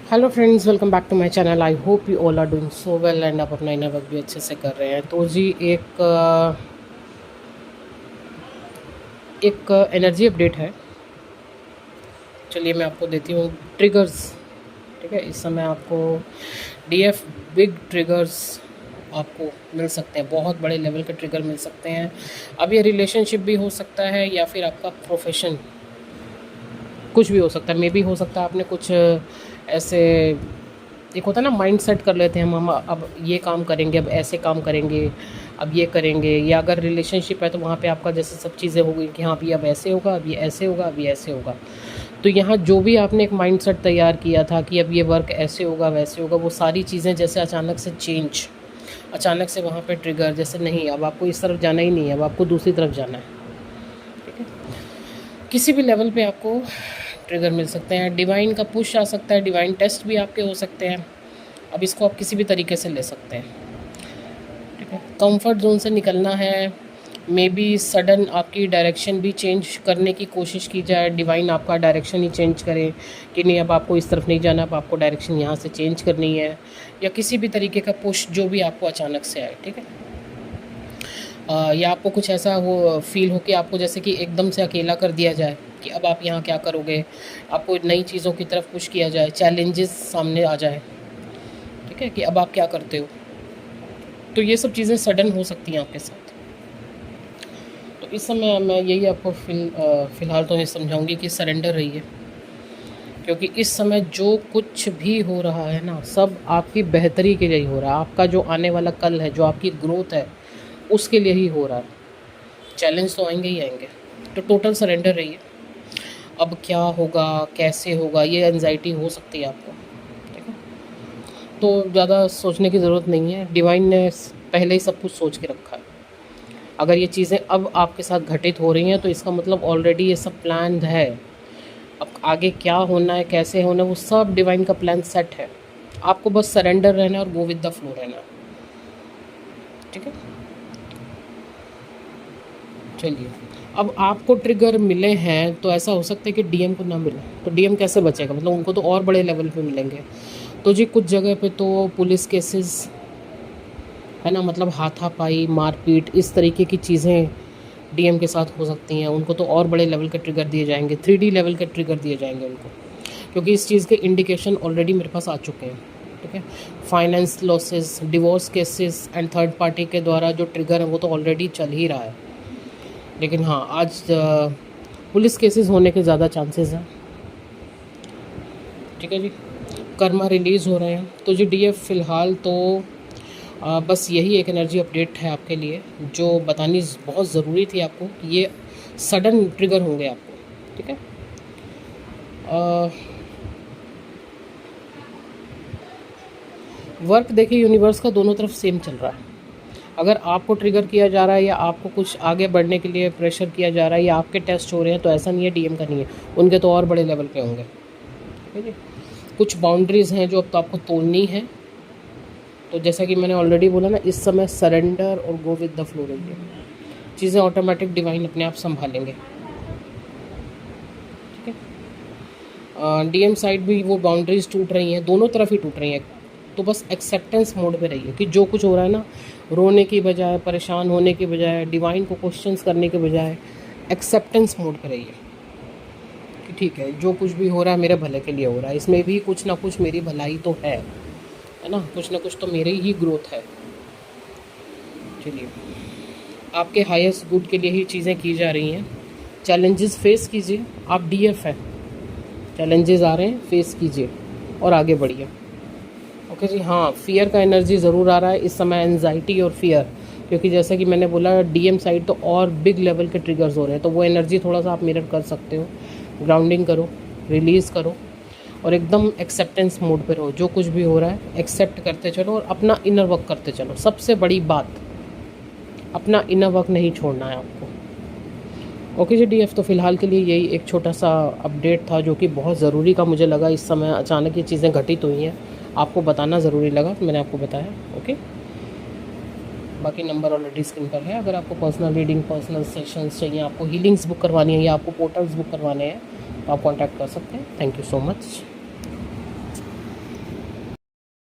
Hello friends, welcome back to my channel. I hope you all are doing so well and आप अपना inner work भी अच्छे से कर रहे हैं। तो जी एक एनर्जी अपडेट है। चलिए मैं आपको देती हूँ ट्रिगर्स। ठीक है, इस समय आपको डीएफ बिग ट्रिगर्स आपको मिल सकते हैं, बहुत बड़े लेवल के ट्रिगर मिल सकते हैं। अब ये रिलेशनशिप भी हो सकता है या फिर आपका प्रोफेशन, कुछ भी हो सकता है। मे भी हो सकता है आपने कुछ ऐसे, एक होता है ना, माइंड सेट कर लेते हैं हम अब ये काम करेंगे, अब ऐसे काम करेंगे, अब ये करेंगे। या अगर रिलेशनशिप है तो वहाँ पे आपका जैसे सब चीज़ें हो गई कि हाँ अभी अब ऐसे होगा, अब ये ऐसे होगा, अब ये ऐसे होगा। तो यहाँ जो भी आपने एक माइंड सेट तैयार किया था कि अब ये वर्क ऐसे होगा वैसे होगा, वो सारी चीज़ें जैसे अचानक से चेंज, अचानक से वहाँ पे ट्रिगर, जैसे नहीं अब आपको इस तरफ जाना ही नहीं है, अब आपको दूसरी तरफ जाना है। ठीक है, किसी भी लेवल पे आपको ट्रिगर मिल सकते हैं। डिवाइन का पुश आ सकता है, डिवाइन टेस्ट भी आपके हो सकते हैं। अब इसको आप किसी भी तरीके से ले सकते हैं। ठीक है, कंफर्ट जोन से निकलना है। मे बी सडन आपकी डायरेक्शन भी चेंज करने की कोशिश की जाए, डिवाइन आपका डायरेक्शन ही चेंज करे कि नहीं अब आपको इस तरफ नहीं जाना, अब आपको डायरेक्शन यहाँ से चेंज करनी है। या किसी भी तरीके का पुश जो भी आपको अचानक से आए। ठीक है, या आपको कुछ ऐसा हो फील हो कि आपको जैसे कि एकदम से अकेला कर दिया जाए कि अब आप यहाँ क्या करोगे, आपको नई चीज़ों की तरफ पुश किया जाए, चैलेंजेस सामने आ जाए। ठीक है, कि अब आप क्या करते हो। तो ये सब चीज़ें सडन हो सकती हैं आपके साथ। तो इस समय मैं यही आपको फ़िलहाल तो ये समझाऊंगी कि सरेंडर रहिए, क्योंकि इस समय जो कुछ भी हो रहा है ना, सब आपकी बेहतरी के लिए ही हो रहा है। आपका जो आने वाला कल है, जो आपकी ग्रोथ है, उसके लिए ही हो रहा है। चैलेंज तो आएंगे ही आएंगे, तो टोटल सरेंडर रहिए। अब क्या होगा, कैसे होगा, ये एंजाइटी हो सकती है आपको। ठीक है, तो ज़्यादा सोचने की ज़रूरत नहीं है। डिवाइन ने पहले ही सब कुछ सोच के रखा है। अगर ये चीज़ें अब आपके साथ घटित हो रही हैं तो इसका मतलब ऑलरेडी ये सब प्लान है। अब आगे क्या होना है, कैसे होना है, वो सब डिवाइन का प्लान सेट है। आपको बस सरेंडर रहना है और गो विद द फ्लो रहना है। ठीक है, चलिए अब आपको ट्रिगर मिले हैं तो ऐसा हो सकता है कि डीएम को ना मिले, तो डीएम कैसे बचेगा, मतलब उनको तो और बड़े लेवल पे मिलेंगे। तो जी कुछ जगह पे तो पुलिस केसेस है ना, मतलब हाथापाई, मारपीट, इस तरीके की चीज़ें डीएम के साथ हो सकती हैं। उनको तो और बड़े लेवल के ट्रिगर दिए जाएंगे, 3D लेवल के ट्रिगर दिए जाएंगे उनको, क्योंकि इस चीज़ के इंडिकेशन ऑलरेडी मेरे पास आ चुके हैं। ठीक है, finance losses, divorce cases and third party के द्वारा जो ट्रिगर है वो तो ऑलरेडी चल ही रहा है। लेकिन हाँ, आज पुलिस केसेस होने के ज़्यादा चांसेस हैं। ठीक है जी, कर्मा रिलीज़ हो रहे हैं। तो जी डीएफ फ़िलहाल तो बस यही एक एनर्जी अपडेट है आपके लिए, जो बतानी बहुत ज़रूरी थी आपको कि ये सडन ट्रिगर होंगे आपको। ठीक है, वर्क देखिए यूनिवर्स का दोनों तरफ सेम चल रहा है। अगर आपको ट्रिगर किया जा रहा है या आपको कुछ आगे बढ़ने के लिए प्रेशर किया जा रहा है या आपके टेस्ट हो रहे हैं, तो ऐसा नहीं है डीएम का नहीं है, उनके तो और बड़े लेवल पे होंगे। ठीक है, कुछ बाउंड्रीज़ हैं जो अब तो आपको तोड़नी है। तो जैसा कि मैंने ऑलरेडी बोला ना, इस समय सरेंडर और गो विद द फ्लो रहिए। चीज़ें ऑटोमेटिक डिवाइन अपने आप संभालेंगे। ठीक है, डीएम साइड भी वो बाउंड्रीज टूट रही हैं, दोनों तरफ ही टूट रही हैं। तो बस एक्सेप्टेंस मोड पे रहिए कि जो कुछ हो रहा है ना, रोने की बजाय, परेशान होने की बजाय, डिवाइन को क्वेश्चंस करने के बजाय एक्सेप्टेंस मोड पे रहिए कि ठीक है, जो कुछ भी हो रहा है मेरे भले के लिए हो रहा है, इसमें भी कुछ ना कुछ मेरी भलाई तो है ना, कुछ ना कुछ तो मेरी ही ग्रोथ है। चलिए, आपके हाईएस्ट गुड के लिए ही चीज़ें की जा रही हैं। चैलेंजेस फेस कीजिए, आप डीएफ हैं, चैलेंजेस आ रहे हैं, फेस कीजिए और आगे बढ़िए। ओके जी, हाँ, फियर का एनर्जी ज़रूर आ रहा है इस समय, एनजाइटी और फियर, क्योंकि जैसा कि मैंने बोला डीएम साइड तो और बिग लेवल के ट्रिगर्स हो रहे हैं, तो वो एनर्जी थोड़ा सा आप मिरर कर सकते हो। ग्राउंडिंग करो, रिलीज़ करो और एकदम एक्सेप्टेंस मोड पे रहो। जो कुछ भी हो रहा है एक्सेप्ट करते चलो और अपना इनर वर्क करते चलो। सबसे बड़ी बात, अपना इनर वर्क नहीं छोड़ना है आपको। ओके जी डीएफ, तो फ़िलहाल के लिए यही एक छोटा सा अपडेट था जो कि बहुत ज़रूरी का मुझे लगा। इस समय अचानक ये चीज़ें घटित हुई हैं, आपको बताना ज़रूरी लगा तो मैंने आपको बताया। ओके, बाकी नंबर ऑलरेडी स्क्रीन पर है। अगर आपको पर्सनल रीडिंग, पर्सनल सेशंस चाहिए, आपको हीलिंग्स बुक करवानी है या आपको पोर्टल्स बुक करवाने हैं, तो आप कॉन्टैक्ट कर सकते हैं। Thank you so much.